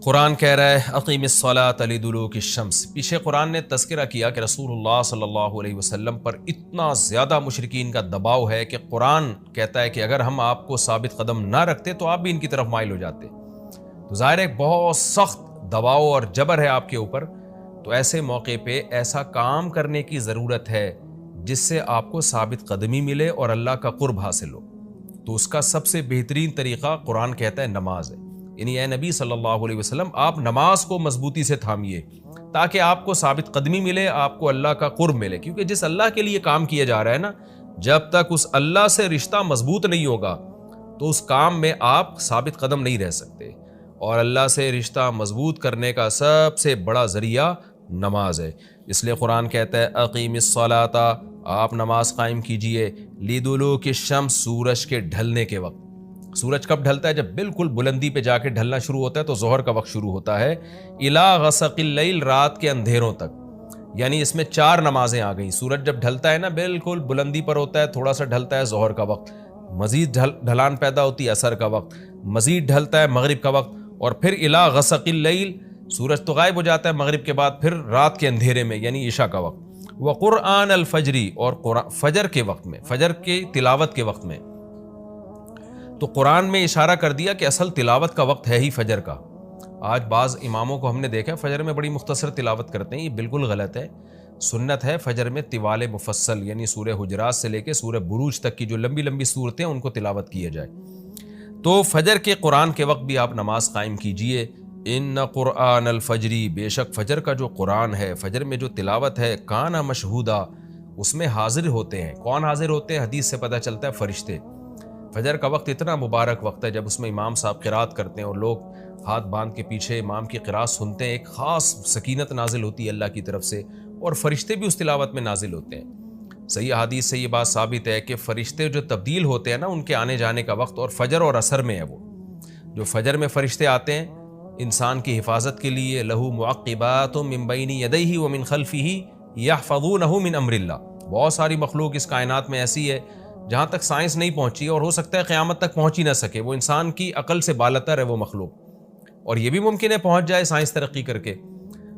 قرآن کہہ رہا ہے اقیم الصلاۃ لدلوک الشمس۔ پیچھے قرآن نے تذکرہ کیا کہ رسول اللہ صلی اللہ علیہ وسلم پر اتنا زیادہ مشرکین کا دباؤ ہے کہ قرآن کہتا ہے کہ اگر ہم آپ کو ثابت قدم نہ رکھتے تو آپ بھی ان کی طرف مائل ہو جاتے۔ تو ظاہر ہے بہت سخت دباؤ اور جبر ہے آپ کے اوپر، تو ایسے موقع پہ ایسا کام کرنے کی ضرورت ہے جس سے آپ کو ثابت قدمی ملے اور اللہ کا قرب حاصل ہو۔ تو اس کا سب سے بہترین طریقہ قرآن کہتا ہے نماز ہے، یعنی اے نبی صلی اللہ علیہ وسلم آپ نماز کو مضبوطی سے تھامیے تاکہ آپ کو ثابت قدمی ملے، آپ کو اللہ کا قرب ملے، کیونکہ جس اللہ کے لیے کام کیا جا رہا ہے نا، جب تک اس اللہ سے رشتہ مضبوط نہیں ہوگا تو اس کام میں آپ ثابت قدم نہیں رہ سکتے، اور اللہ سے رشتہ مضبوط کرنے کا سب سے بڑا ذریعہ نماز ہے۔ اس لیے قرآن کہتا ہے اقیم الصلاۃ، آپ نماز قائم کیجئے، لدلوک الشمس، سورج کے ڈھلنے کے وقت۔ سورج کب ڈھلتا ہے؟ جب بالکل بلندی پہ جا کے ڈھلنا شروع ہوتا ہے تو ظہر کا وقت شروع ہوتا ہے، الی غسق اللیل، رات کے اندھیروں تک، یعنی اس میں 4 نمازیں آ گئیں۔ سورج جب ڈھلتا ہے نا بالکل بلندی پر ہوتا ہے، تھوڑا سا ڈھلتا ہے ظہر کا وقت، مزید ڈھلان پیدا ہوتی ہے عصر کا وقت، مزید ڈھلتا ہے مغرب کا وقت، اور پھر الی غسق اللیل، سورج تو غائب ہو جاتا ہے مغرب کے بعد، پھر رات کے اندھیرے میں یعنی عشاء کا وقت، وقرآن الفجر، اور فجر کے وقت میں، فجر کی تلاوت کے وقت میں۔ تو قرآن میں اشارہ کر دیا کہ اصل تلاوت کا وقت ہے ہی فجر کا۔ آج بعض اماموں کو ہم نے دیکھا فجر میں بڑی مختصر تلاوت کرتے ہیں، یہ بالکل غلط ہے۔ سنت ہے فجر میں طوال مفصل، یعنی سورہ حجرات سے لے کے سورہ بروج تک کی جو لمبی لمبی صورتیں ان کو تلاوت کیا جائے۔ تو فجر کے قرآن کے وقت بھی آپ نماز قائم کیجئے۔ ان قرآن الفجر، بے شک فجر کا جو قرآن ہے، فجر میں جو تلاوت ہے، کانا مشہودا، اس میں حاضر ہوتے ہیں۔ کون حاضر ہوتے ہیں؟ حدیث سے پتہ چلتا ہے فرشتے۔ فجر کا وقت اتنا مبارک وقت ہے جب اس میں امام صاحب قرات کرتے ہیں اور لوگ ہاتھ باندھ کے پیچھے امام کی قرات سنتے ہیں، ایک خاص سکینت نازل ہوتی ہے اللہ کی طرف سے، اور فرشتے بھی اس تلاوت میں نازل ہوتے ہیں۔ صحیح حدیث سے یہ بات ثابت ہے کہ فرشتے جو تبدیل ہوتے ہیں نا ان کے آنے جانے کا وقت، اور فجر اور عصر میں ہے وہ جو فجر میں فرشتے آتے ہیں انسان کی حفاظت کے لیے، لہو معقبات من بین یدیہ ومن خلفہ یحفظونہ من امر اللہ۔ بہت ساری مخلوق اس کائنات میں ایسی ہے جہاں تک سائنس نہیں پہنچی، اور ہو سکتا ہے قیامت تک پہنچ ہی نہ سکے، وہ انسان کی عقل سے بالاتر ہے وہ مخلوق، اور یہ بھی ممکن ہے پہنچ جائے سائنس ترقی کر کے۔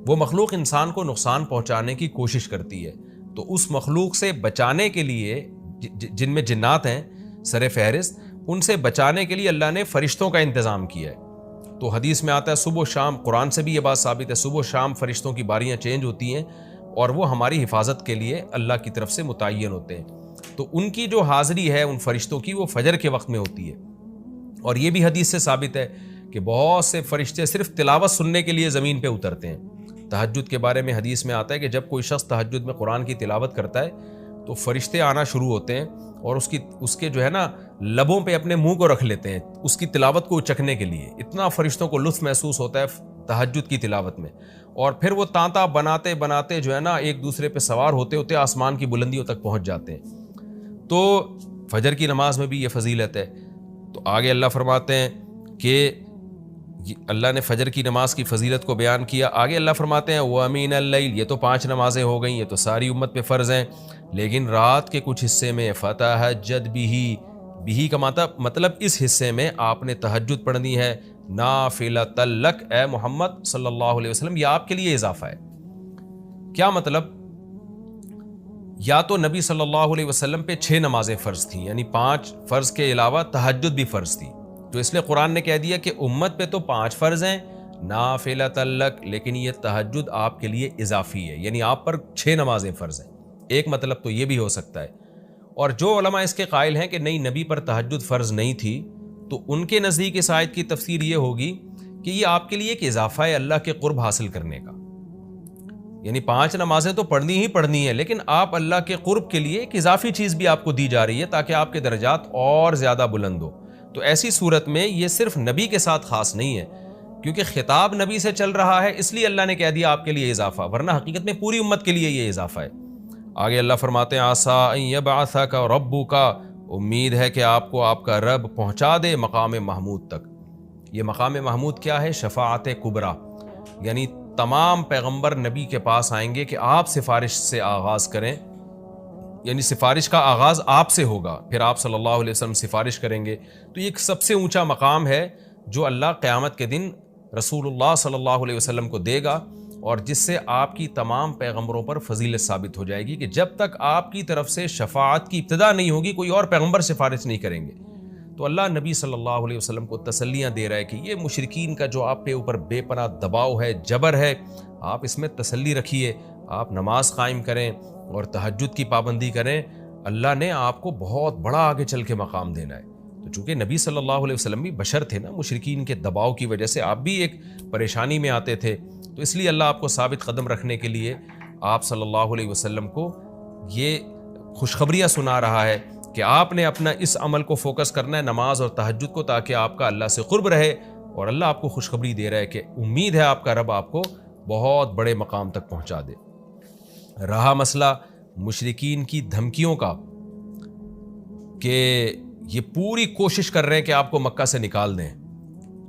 وہ مخلوق انسان کو نقصان پہنچانے کی کوشش کرتی ہے، تو اس مخلوق سے بچانے کے لیے، جن میں جنات ہیں سر فہرست، ان سے بچانے کے لیے اللہ نے فرشتوں کا انتظام کیا ہے۔ تو حدیث میں آتا ہے صبح و شام، قرآن سے بھی یہ بات ثابت ہے، صبح و شام فرشتوں کی باریاں چینج ہوتی ہیں اور وہ ہماری حفاظت کے لیے اللہ کی طرف سے متعین ہوتے ہیں۔ تو ان کی جو حاضری ہے ان فرشتوں کی، وہ فجر کے وقت میں ہوتی ہے۔ اور یہ بھی حدیث سے ثابت ہے کہ بہت سے فرشتے صرف تلاوت سننے کے لیے زمین پہ اترتے ہیں۔ تہجد کے بارے میں حدیث میں آتا ہے کہ جب کوئی شخص تہجد میں قرآن کی تلاوت کرتا ہے تو فرشتے آنا شروع ہوتے ہیں اور اس کے جو ہے نا لبوں پہ اپنے منہ کو رکھ لیتے ہیں اس کی تلاوت کو چکھنے کے لیے۔ اتنا فرشتوں کو لطف محسوس ہوتا ہے تہجد کی تلاوت میں، اور پھر وہ تانتا بناتے بناتے جو ہے نا ایک دوسرے پہ سوار ہوتے ہوتے آسمان کی بلندیوں تک پہنچ جاتے ہیں۔ تو فجر کی نماز میں بھی یہ فضیلت ہے۔ تو آگے اللہ فرماتے ہیں کہ اللہ نے فجر کی نماز کی فضیلت کو بیان کیا، آگے اللہ فرماتے ہیں وَمِنَ اللَّيْلِ، یہ تو 5 نمازیں ہو گئیں، یہ تو ساری امت پہ فرض ہیں، لیکن رات کے کچھ حصے میں فَتَہَجَّدْ بِهِ کا مطلب اس حصے میں آپ نے تہجد پڑھنی ہے، نافلۃ لک، اے محمد صلی اللہ علیہ وسلم، یہ آپ کے لیے اضافہ ہے۔ کیا مطلب؟ یا تو نبی صلی اللہ علیہ وسلم پہ 6 نمازیں فرض تھیں، یعنی 5 فرض کے علاوہ تہجد بھی فرض تھی، تو اس لیے قرآن نے کہہ دیا کہ امت پہ تو 5 فرض ہیں نافلۃ لک، لیکن یہ تہجد آپ کے لیے اضافی ہے، یعنی آپ پر 6 نمازیں فرض ہیں۔ ایک مطلب تو یہ بھی ہو سکتا ہے، اور جو علماء اس کے قائل ہیں کہ نہیں نبی پر تہجد فرض نہیں تھی، تو ان کے نزدیک اس آیت کی تفسیر یہ ہوگی کہ یہ آپ کے لیے ایک اضافہ ہے اللہ کے قرب حاصل کرنے کا، یعنی 5 نمازیں تو پڑھنی ہی پڑھنی ہے، لیکن آپ اللہ کے قرب کے لیے ایک اضافی چیز بھی آپ کو دی جا رہی ہے تاکہ آپ کے درجات اور زیادہ بلند ہو۔ تو ایسی صورت میں یہ صرف نبی کے ساتھ خاص نہیں ہے، کیونکہ خطاب نبی سے چل رہا ہے، اس لیے اللہ نے کہہ دیا آپ کے لیے اضافہ، ورنہ حقیقت میں پوری امت کے لیے یہ اضافہ ہے۔ آگے اللہ فرماتے ہیں عسیٰ ان یبعثک ربک، امید ہے کہ آپ کو آپ کا رب پہنچا دے مقام محمود تک۔ یہ مقام محمود کیا ہے؟ شفاعت کبریٰ، یعنی تمام پیغمبر نبی کے پاس آئیں گے کہ آپ سفارش سے آغاز کریں، یعنی سفارش کا آغاز آپ سے ہوگا، پھر آپ صلی اللہ علیہ وسلم سفارش کریں گے۔ تو یہ ایک سب سے اونچا مقام ہے جو اللہ قیامت کے دن رسول اللہ صلی اللہ علیہ وسلم کو دے گا، اور جس سے آپ کی تمام پیغمبروں پر فضیلت ثابت ہو جائے گی کہ جب تک آپ کی طرف سے شفاعت کی ابتدا نہیں ہوگی کوئی اور پیغمبر سفارش نہیں کریں گے۔ تو اللہ نبی صلی اللہ علیہ وسلم کو تسلیاں دے رہا ہے کہ یہ مشرکین کا جو آپ پہ اوپر بے پناہ دباؤ ہے، جبر ہے، آپ اس میں تسلی رکھیے، آپ نماز قائم کریں اور تہجد کی پابندی کریں، اللہ نے آپ کو بہت بڑا آگے چل کے مقام دینا ہے۔ تو چونکہ نبی صلی اللہ علیہ وسلم بھی بشر تھے نا، مشرکین کے دباؤ کی وجہ سے آپ بھی ایک پریشانی میں آتے تھے، تو اس لیے اللہ آپ کو ثابت قدم رکھنے کے لیے آپ صلی اللہ علیہ وسلم کو یہ خوشخبریاں سنا رہا ہے کہ آپ نے اپنا اس عمل کو فوکس کرنا ہے، نماز اور تہجد کو، تاکہ آپ کا اللہ سے قرب رہے، اور اللہ آپ کو خوشخبری دے رہا ہے کہ امید ہے آپ کا رب آپ کو بہت بڑے مقام تک پہنچا دے۔ رہا مسئلہ مشرکین کی دھمکیوں کا کہ یہ پوری کوشش کر رہے ہیں کہ آپ کو مکہ سے نکال دیں،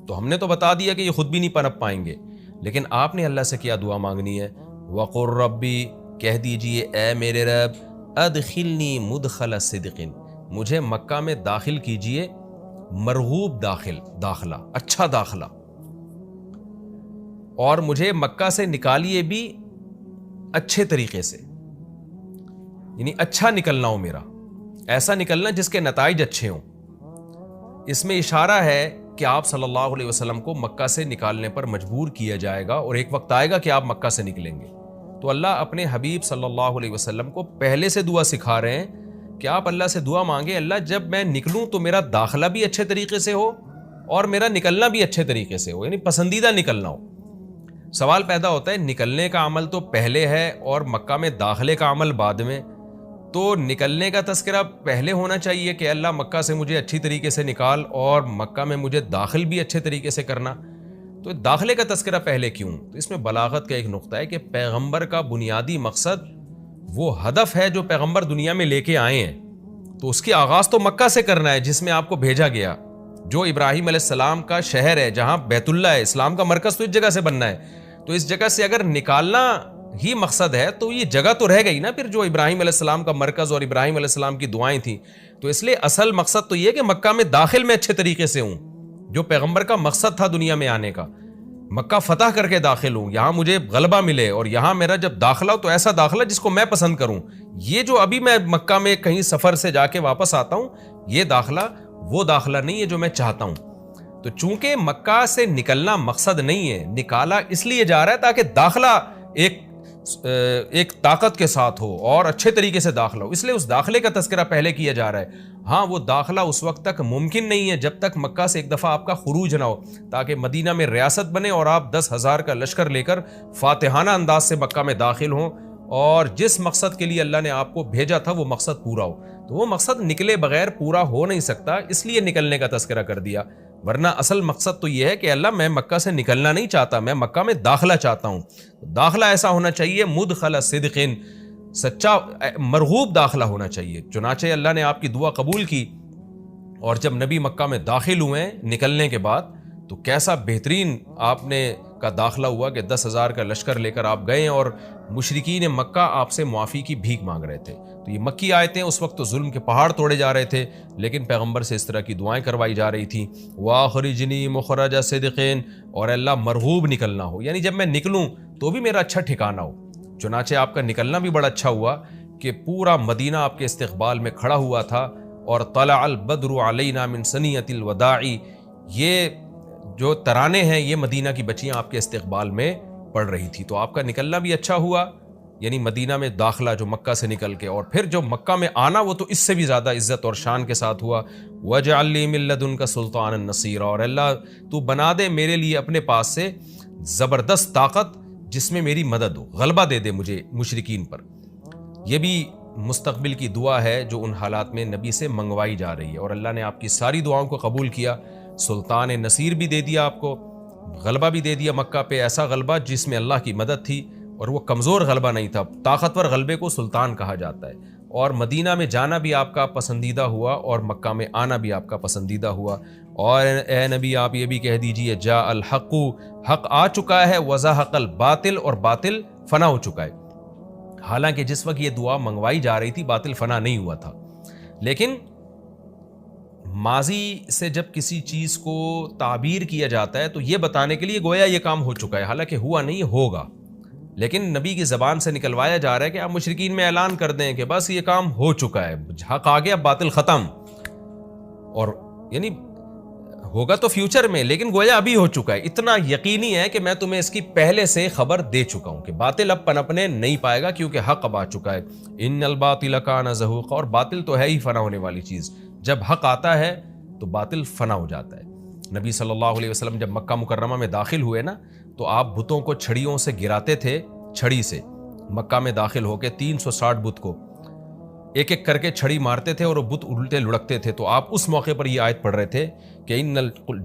تو ہم نے تو بتا دیا کہ یہ خود بھی نہیں پنپ پائیں گے، لیکن آپ نے اللہ سے کیا دعا مانگنی ہے؟ وَقُلْ رَبِّ، کہہ دیجئے اے میرے رب، ادخلنی مدخل صدق، مجھے مکہ میں داخل کیجئے مرغوب داخلہ، اچھا داخلہ، اور مجھے مکہ سے نکالیے بھی اچھے طریقے سے، یعنی اچھا نکلنا ہو میرا، ایسا نکلنا جس کے نتائج اچھے ہوں۔ اس میں اشارہ ہے کہ آپ صلی اللہ علیہ وسلم کو مکہ سے نکالنے پر مجبور کیا جائے گا، اور ایک وقت آئے گا کہ آپ مکہ سے نکلیں گے۔ تو اللہ اپنے حبیب صلی اللہ علیہ وسلم کو پہلے سے دعا سکھا رہے ہیں کہ آپ اللہ سے دعا مانگے، اللہ جب میں نکلوں تو میرا داخلہ بھی اچھے طریقے سے ہو اور میرا نکلنا بھی اچھے طریقے سے ہو، یعنی پسندیدہ نکلنا ہو۔ سوال پیدا ہوتا ہے نکلنے کا عمل تو پہلے ہے اور مکہ میں داخلے کا عمل بعد میں، تو نکلنے کا تذکرہ پہلے ہونا چاہیے کہ اللہ مکہ سے مجھے اچھی طریقے سے نکال، اور مکہ میں مجھے داخل بھی اچھے طریقے سے کرنا، تو داخلے کا تذکرہ پہلے کیوں؟ تو اس میں بلاغت کا ایک نقطہ ہے کہ پیغمبر کا بنیادی مقصد وہ ہدف ہے جو پیغمبر دنیا میں لے کے آئے ہیں، تو اس کی آغاز تو مکہ سے کرنا ہے جس میں آپ کو بھیجا گیا، جو ابراہیم علیہ السلام کا شہر ہے، جہاں بیت اللہ ہے، اسلام کا مرکز تو اس جگہ سے بننا ہے۔ تو اس جگہ سے اگر نکالنا ہی مقصد ہے تو یہ جگہ تو رہ گئی نا پھر، جو ابراہیم علیہ السلام کا مرکز اور ابراہیم علیہ السلام کی دعائیں تھیں۔ تو اس لیے اصل مقصد تو یہ کہ مکہ میں داخل میں اچھے طریقے سے ہوں، جو پیغمبر کا مقصد تھا دنیا میں آنے کا، مکہ فتح کر کے داخل ہوں، یہاں مجھے غلبہ ملے، اور یہاں میرا جب داخلہ ہو تو ایسا داخلہ جس کو میں پسند کروں۔ یہ جو ابھی میں مکہ میں کہیں سفر سے جا کے واپس آتا ہوں، یہ داخلہ وہ داخلہ نہیں ہے جو میں چاہتا ہوں۔ تو چونکہ مکہ سے نکلنا مقصد نہیں ہے، نکالا اس لیے جا رہا ہے تاکہ داخلہ ایک طاقت کے ساتھ ہو اور اچھے طریقے سے داخلہ ہو، اس لیے اس داخلے کا تذکرہ پہلے کیا جا رہا ہے۔ ہاں وہ داخلہ اس وقت تک ممکن نہیں ہے جب تک مکہ سے ایک دفعہ آپ کا خروج نہ ہو، تاکہ مدینہ میں ریاست بنے اور آپ 10,000 کا لشکر لے کر فاتحانہ انداز سے مکہ میں داخل ہوں، اور جس مقصد کے لیے اللہ نے آپ کو بھیجا تھا وہ مقصد پورا ہو۔ تو وہ مقصد نکلے بغیر پورا ہو نہیں سکتا، اس لیے نکلنے کا تذکرہ کر دیا، ورنہ اصل مقصد تو یہ ہے کہ اللہ میں مکہ سے نکلنا نہیں چاہتا، میں مکہ میں داخلہ چاہتا ہوں۔ داخلہ ایسا ہونا چاہیے مدخل صدق، سچا مرغوب داخلہ ہونا چاہیے۔ چنانچہ اللہ نے آپ کی دعا قبول کی، اور جب نبی مکہ میں داخل ہوئے نکلنے کے بعد، تو کیسا بہترین آپ نے کا داخلہ ہوا کہ 10,000 کا لشکر لے کر آپ گئے، اور مشرکین مکہ آپ سے معافی کی بھیک مانگ رہے تھے۔ تو یہ مکی آیتیں اس وقت تو ظلم کے پہاڑ توڑے جا رہے تھے، لیکن پیغمبر سے اس طرح کی دعائیں کروائی جا رہی تھیں، وَأَخْرِجْنِي مُخْرَجَ صِدْقٍ، اور اللہ مرغوب نکلنا ہو، یعنی جب میں نکلوں تو بھی میرا اچھا ٹھکانہ ہو۔ چنانچہ آپ کا نکلنا بھی بڑا اچھا ہوا کہ پورا مدینہ آپ کے استقبال میں کھڑا ہوا تھا، اور طلع البدر علینا من ثنیۃ الوداع، یہ جو ترانے ہیں یہ مدینہ کی بچیاں آپ کے استقبال میں پڑھ رہی تھی۔ تو آپ کا نکلنا بھی اچھا ہوا، یعنی مدینہ میں داخلہ جو مکہ سے نکل کے، اور پھر جو مکہ میں آنا وہ تو اس سے بھی زیادہ عزت اور شان کے ساتھ ہوا۔ وَاجْعَلْ لِي مِن لَّدُنْكَ سُلْطَانًا نَصِيرًا، اور اللہ تو بنا دے میرے لیے اپنے پاس سے زبردست طاقت جس میں میری مدد ہو، غلبہ دے دے مجھے مشرکین پر۔ یہ بھی مستقبل کی دعا ہے جو ان حالات میں نبی سے منگوائی جا رہی ہے، اور اللہ نے آپ کی ساری دعاؤں کو قبول کیا، سلطان نصیر بھی دے دیا آپ کو، غلبہ بھی دے دیا مکہ پہ، ایسا غلبہ جس میں اللہ کی مدد تھی، اور وہ کمزور غلبہ نہیں تھا، طاقتور غلبے کو سلطان کہا جاتا ہے۔ اور مدینہ میں جانا بھی آپ کا پسندیدہ ہوا، اور مکہ میں آنا بھی آپ کا پسندیدہ ہوا۔ اور اے نبی آپ یہ بھی کہہ دیجئے جاء الحق، حق آ چکا ہے، وزہق الباطل، اور باطل فنا ہو چکا ہے۔ حالانکہ جس وقت یہ دعا منگوائی جا رہی تھی باطل فنا نہیں ہوا تھا، لیکن ماضی سے جب کسی چیز کو تعبیر کیا جاتا ہے تو یہ بتانے کے لیے گویا یہ کام ہو چکا ہے، حالانکہ ہوا نہیں، ہوگا، لیکن نبی کی زبان سے نکلوایا جا رہا ہے کہ آپ مشرکین میں اعلان کر دیں کہ بس یہ کام ہو چکا ہے، حق آ گیا، باطل ختم، اور یعنی ہوگا تو فیوچر میں، لیکن گویا ابھی ہو چکا ہے، اتنا یقینی ہے کہ میں تمہیں اس کی پہلے سے خبر دے چکا ہوں کہ باطل اب پنپنے نہیں پائے گا کیونکہ حق اب آ چکا ہے۔ ان الباطل کان زہوقا، اور باطل تو ہے ہی فنا ہونے والی چیز، جب حق آتا ہے تو باطل فنا ہو جاتا ہے۔ نبی صلی اللہ علیہ وسلم جب مکہ مکرمہ میں داخل ہوئے نا تو آپ بتوں کو چھڑیوں سے گراتے تھے، چھڑی سے مکہ میں داخل ہو کے 360 بت کو ایک ایک کر کے چھڑی مارتے تھے اور وہ بت الٹے لڑکتے تھے، تو آپ اس موقع پر یہ آیت پڑھ رہے تھے کہ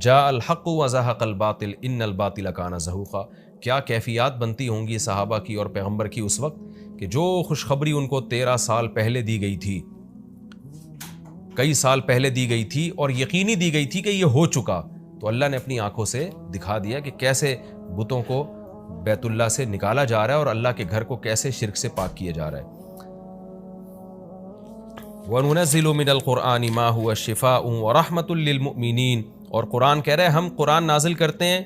جاء الحق وزهق الباطل ان الباطل کان زہوقا۔ کیا کیفیات بنتی ہوں گی صحابہ کی اور پیغمبر کی اس وقت کہ جو خوشخبری ان کو 13 سال پہلے دی گئی تھی، کئی سال پہلے دی گئی تھی اور یقینی دی گئی تھی کہ یہ ہو چکا، تو اللہ نے اپنی آنکھوں سے دکھا دیا کہ کیسے بتوں کو بیت اللہ سے نکالا جا رہا ہے اور اللہ کے گھر کو کیسے شرک سے پاک کیا جا رہا ہے۔ وَنُنَزِّلُ مِنَ الْقُرْآنِ مَا هُوَ شِفَاءٌ وَرَحْمَةٌ لِّلْمُؤْمِنِينَ، اور قرآن کہہ رہے ہیں ہم قرآن نازل کرتے ہیں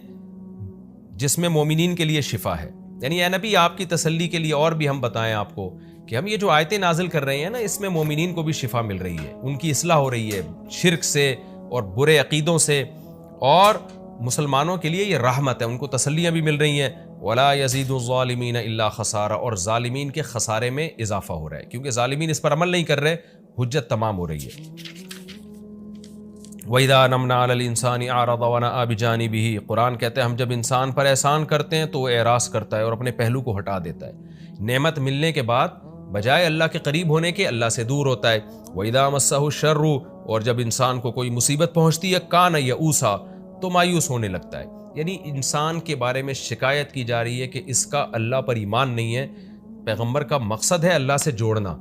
جس میں مومنین کے لیے شفا ہے، یعنی اے نبی آپ کی تسلی کے لیے اور بھی ہم بتائیں آپ کو کہ ہم یہ جو آیتیں نازل کر رہے ہیں نا، اس میں مومنین کو بھی شفا مل رہی ہے، ان کی اصلاح ہو رہی ہے شرک سے اور برے عقیدوں سے، اور مسلمانوں کے لیے یہ رحمت ہے، ان کو تسلیاں بھی مل رہی ہیں۔ وَلَا يَزِيدُ الظَّالِمِينَ إِلَّا خَسَارًا، اور ظالمین کے خسارے میں اضافہ ہو رہا ہے کیونکہ ظالمین اس پر عمل نہیں کر رہے، حجت تمام ہو رہی ہے۔ وَإِذَا أَنْعَمْنَا عَلَى الْإِنسَانِ أَعْرَضَ وَنَأَىٰ بِجَانِبِهِ، قرآن کہتے ہیں ہم جب انسان پر احسان کرتے ہیں تو وہ اعراض کرتا ہے اور اپنے پہلو کو ہٹا دیتا ہے، نعمت ملنے کے بعد بجائے اللہ کے قریب ہونے کے اللہ سے دور ہوتا ہے۔ وَإِذَا مَسَّهُ الشَّرُّ، اور جب انسان کو کوئی مصیبت پہنچتی ہے، كَانَ يَئُوسًا، تو مایوس ہونے لگتا ہے، یعنی انسان کے بارے میں شکایت کی جا رہی ہے کہ اس کا اللہ پر ایمان نہیں ہے۔ پیغمبر کا مقصد ہے اللہ سے جوڑنا،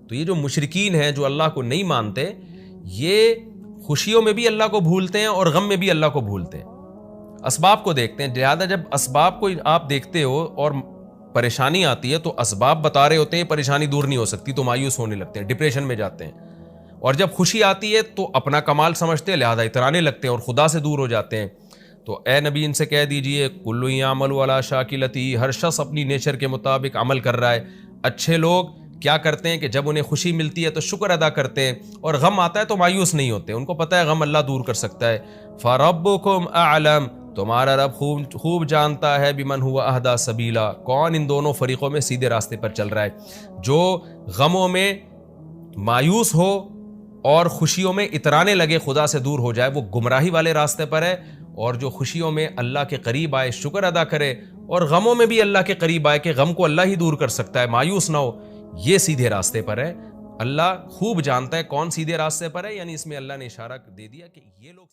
تو یہ جو مشرکین ہیں جو اللہ کو نہیں مانتے، یہ خوشیوں میں بھی اللہ کو بھولتے ہیں اور غم میں بھی اللہ کو بھولتے ہیں، اسباب کو دیکھتے ہیں، لہٰذا جب اسباب کو آپ دیکھتے ہو اور پریشانی آتی ہے تو اسباب بتا رہے ہوتے ہیں پریشانی دور نہیں ہو سکتی، تو مایوس ہونے لگتے ہیں، ڈپریشن میں جاتے ہیں، اور جب خوشی آتی ہے تو اپنا کمال سمجھتے ہیں لہٰذا اترانے لگتے ہیں اور خدا سے دور ہو جاتے ہیں۔ تو اے نبی ان سے کہہ دیجئے کل یعمل علی شاکلتہ، ہر شخص اپنی نیچر کے مطابق عمل کر رہا ہے۔ اچھے لوگ کیا کرتے ہیں کہ جب انہیں خوشی ملتی ہے تو شکر ادا کرتے ہیں، اور غم آتا ہے تو مایوس نہیں ہوتے، ان کو پتہ ہے غم اللہ دور کر سکتا ہے۔ فَرَبُّكُمْ أَعْلَمُ، تمہارا رب خوب جانتا ہے بِمَنْ هُوَ أَهْدَىٰ سَبِيلًا، کون ان دونوں فریقوں میں سیدھے راستے پر چل رہا ہے، جو غموں میں مایوس ہو اور خوشیوں میں اترانے لگے، خدا سے دور ہو جائے، وہ گمراہی والے راستے پر ہے، اور جو خوشیوں میں اللہ کے قریب آئے، شکر ادا کرے، اور غموں میں بھی اللہ کے قریب آئے کہ غم کو اللہ ہی دور کر سکتا ہے، مایوس نہ ہو، یہ سیدھے راستے پر ہے۔ اللہ خوب جانتا ہے کون سیدھے راستے پر ہے، یعنی اس میں اللہ نے اشارہ دے دیا کہ یہ لوگ